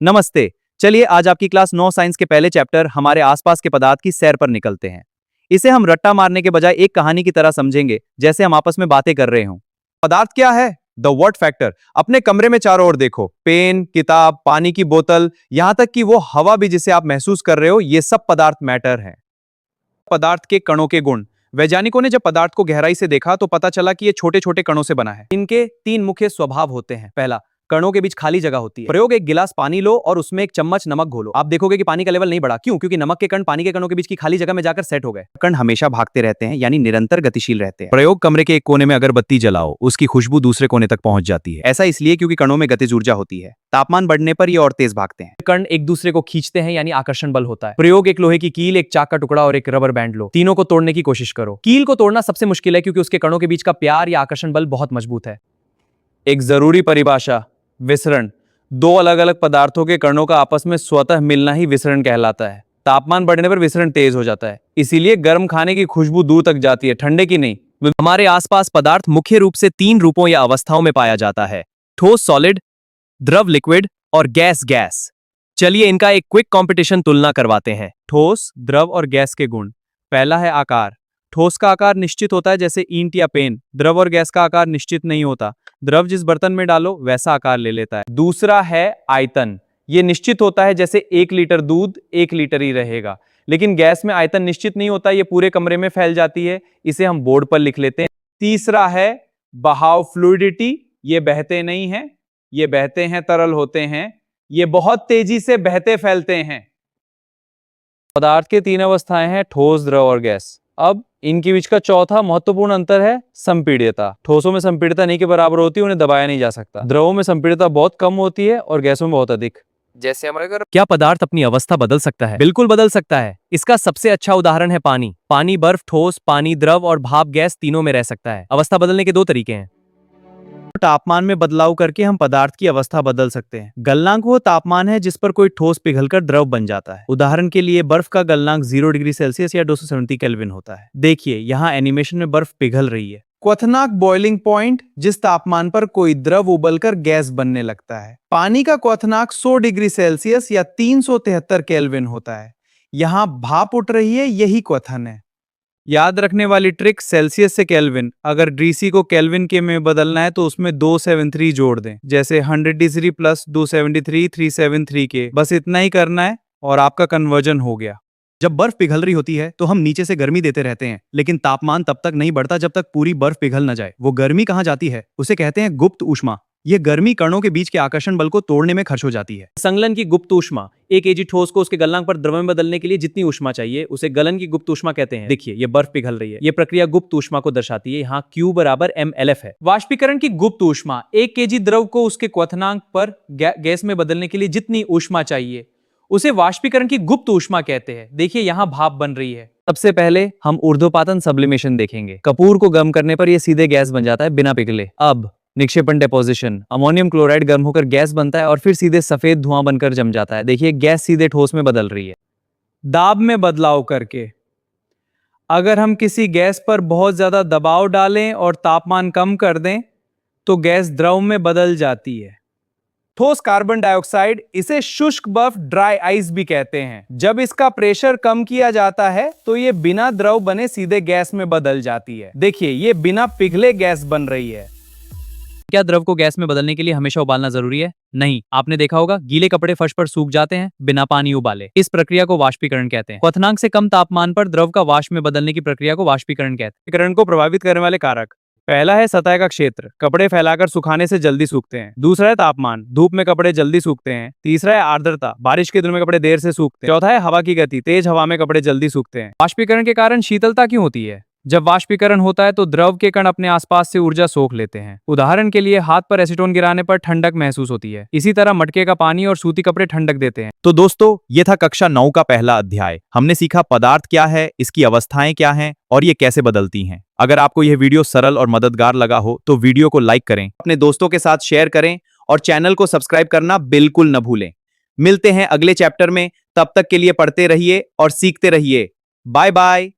नमस्ते। चलिए आज आपकी क्लास 9 साइंस के पहले चैप्टर हमारे आसपास के पदार्थ की सैर पर निकलते हैं। इसे हम रट्टा मारने के बजाय एक कहानी की तरह समझेंगे, जैसे हम आपस में बातें कर रहे हों। पदार्थ क्या है? The what factor. अपने कमरे में चारों ओर देखो, पेन, किताब, पानी की बोतल, यहां तक कि वो हवा भी जिसे आप महसूस कर रहे हो, ये सब पदार्थ मैटर है। पदार्थ के कणों के गुण। वैज्ञानिकों ने जब पदार्थ को गहराई से देखा तो पता चला कि ये छोटे छोटे कणों से बना है। इनके 3 मुख्य स्वभाव होते हैं। पहला, कणों के बीच खाली जगह होती है। प्रयोग, एक गिलास पानी लो और उसमें एक चम्मच नमक घोलो। आप देखोगे कि पानी का लेवल नहीं बढ़ा। क्यों? क्योंकि नमक के कण पानी के कणों के बीच की खाली जगह में जाकर सेट हो गए। कण हमेशा भागते रहते हैं, यानी निरंतर गतिशील रहते हैं। प्रयोग, कमरे के एक कोने में अगरबत्ती जलाओ, उसकी खुशबू दूसरे कोने तक पहुंच जाती है। ऐसा इसलिए क्योंकि कणों में गतिज ऊर्जा होती है। तापमान बढ़ने पर ये और तेज भागते हैं। कण एक दूसरे को खींचते हैं, यानी आकर्षण बल होता है। प्रयोग, एक लोहे की कील, एक चाक का टुकड़ा और एक रबर बैंड लो। तीनों को तोड़ने की कोशिश करो। कील को तोड़ना सबसे मुश्किल है क्योंकि उसके कणों के बीच का प्यार या आकर्षण बल बहुत मजबूत है। एक जरूरी परिभाषा, विसरण। दो अलग अलग पदार्थों के कणों का आपस में स्वतः मिलना ही विसरण कहलाता है। तापमान बढ़ने पर विसरण तेज हो जाता है, इसीलिए गर्म खाने की खुशबू दूर तक जाती है, ठंडे की नहीं। हमारे आसपास पदार्थ मुख्य रूप से 3 रूपों या अवस्थाओं में पाया जाता है: ठोस सॉलिड, द्रव लिक्विड और गैस गैस। चलिए इनका एक क्विक कंपटीशन तुलना करवाते हैं। ठोस, द्रव और गैस के गुण। पहला है आकार। ठोस का आकार निश्चित होता है, जैसे ईंट या पेन। द्रव और गैस का आकार निश्चित नहीं होता। द्रव जिस बर्तन में डालो वैसा आकार ले लेता है। दूसरा है आयतन। ये निश्चित होता है, जैसे 1 लीटर दूध 1 लीटर ही रहेगा। लेकिन गैस में आयतन निश्चित नहीं होता, ये पूरे कमरे में फैल जाती है। इसे हम बोर्ड पर लिख लेते हैं। तीसरा है बहाव, फ्लूइडिटी। ये बहते नहीं हैं, ये बहते हैं, तरल होते हैं। ये बहुत तेजी से बहते फैलते हैं। पदार्थ के 3 अवस्थाएं हैं: ठोस, द्रव और गैस। अब इनके बीच का चौथा महत्वपूर्ण अंतर है संपीड्यता। ठोसों में संपीड्यता नहीं के बराबर होती है, उन्हें दबाया नहीं जा सकता। द्रवों में संपीड्यता बहुत कम होती है और गैसों में बहुत अधिक। जैसे हमारे घर। क्या पदार्थ अपनी अवस्था बदल सकता है? बिल्कुल बदल सकता है। इसका सबसे अच्छा उदाहरण है पानी। पानी, बर्फ, ठोस, पानी, द्रव और भाप गैस तीनों में रह सकता है। अवस्था बदलने के 2 तरीके हैं। तापमान में बदलाव करके हम पदार्थ की अवस्था बदल सकते हैं। गलनांक वो तापमान है जिस पर कोई ठोस पिघलकर द्रव बन जाता है। उदाहरण के लिए बर्फ का गलनांक 0 डिग्री सेल्सियस या 270 केल्विन होता है। देखिए यहाँ एनिमेशन में बर्फ पिघल रही है। क्वथनांक, बॉइलिंग पॉइंट, जिस तापमान पर कोई द्रव उबलकर गैस बनने लगता है। पानी का क्वथनांक 100 डिग्री सेल्सियस या 373 केल्विन होता है। यहाँ भाप उठ रही है, यही क्वथन है। याद रखने वाली ट्रिक, सेल्सियस से केल्विन। अगर डीसी को केल्विन के में बदलना है तो उसमें 273 जोड़ दें, जैसे 100 डिग्री प्लस 273 373 के। बस इतना ही करना है और आपका कन्वर्जन हो गया। जब बर्फ पिघल रही होती है तो हम नीचे से गर्मी देते रहते हैं, लेकिन तापमान तब तक नहीं बढ़ता जब तक पूरी बर्फ पिघल न जाए। वो गर्मी कहाँ जाती है? उसे कहते हैं गुप्त ऊष्मा। ये गर्मी कणों के बीच के आकर्षण बल को तोड़ने में खर्च हो जाती है। संगलन की गुप्त ऊष्मा। एक केजी ठोस को उसके गलनांक पर द्रव में बदलने के लिए जितनी ऊष्मा चाहिए उसे गलन की गुप्त ऊष्मा कहते हैं। देखिए ये बर्फ पिघल रही है, ये प्रक्रिया गुप्त ऊष्मा को दर्शाती है। यहाँ Q बराबर mLF है। वाष्पीकरण की गुप्त ऊष्मा। 1 केजी द्रव को उसके क्वथनांक पर गैस में बदलने के लिए जितनी ऊष्मा चाहिए उसे वाष्पीकरण की गुप्त ऊष्मा कहते हैं। देखिए यहाँ भाप बन रही है। सबसे पहले हम ऊर्ध्वपातन सब्लिमेशन देखेंगे। कपूर को गर्म करने पर यह सीधे गैस बन जाता है बिना पिघले। अब निक्षेपण, डेपोजिशन। अमोनियम क्लोराइड गर्म होकर गैस बनता है और फिर सीधे सफेद धुआं बनकर जम जाता है। देखिए गैस सीधे ठोस में बदल रही है। दाब में बदलाव करके। अगर हम किसी गैस पर बहुत ज्यादा दबाव डालें और तापमान कम कर दें तो गैस द्रव में बदल जाती है। ठोस कार्बन डाइऑक्साइड, इसे शुष्क बर्फ, ड्राई आइस भी कहते हैं। जब इसका प्रेशर कम किया जाता है तो ये बिना द्रव बने सीधे गैस में बदल जाती है। देखिए ये बिना पिघले गैस बन रही है। क्या द्रव को गैस में बदलने के लिए हमेशा उबालना जरूरी है? नहीं। आपने देखा होगा गीले कपड़े फर्श पर सूख जाते हैं बिना पानी उबाले। इस प्रक्रिया को वाष्पीकरण कहते हैं। क्वथनांक से कम तापमान पर द्रव का वाष्प में बदलने की प्रक्रिया को वाष्पीकरण कहते हैं। वाष्पीकरण को प्रभावित करने वाले कारक। पहला है सतह का क्षेत्र। कपड़े फैलाकर सुखाने से जल्दी सूखते हैं। दूसरा है तापमान। धूप में कपड़े जल्दी सूखते हैं। तीसरा है आर्द्रता। बारिश के दिनों में कपड़े देर से सूखते हैं। चौथा है हवा की गति। तेज हवा में कपड़े जल्दी सूखते हैं। वाष्पीकरण के कारण शीतलता क्यों होती है? जब वाष्पीकरण होता है तो द्रव के कण अपने आसपास से ऊर्जा सोख लेते हैं। उदाहरण के लिए हाथ पर एसीटोन गिराने पर ठंडक महसूस होती है। इसी तरह मटके का पानी और सूती कपड़े ठंडक देते हैं। तो दोस्तों ये था कक्षा 9 का पहला अध्याय। हमने सीखा पदार्थ क्या है, इसकी अवस्थाएं क्या हैं और ये कैसे बदलती हैं। अगर आपको यह वीडियो सरल और मददगार लगा हो तो वीडियो को लाइक करें, अपने दोस्तों के साथ शेयर करें और चैनल को सब्सक्राइब करना बिल्कुल न भूलें। मिलते हैं अगले चैप्टर में, तब तक के लिए पढ़ते रहिए और सीखते रहिए। Bye bye.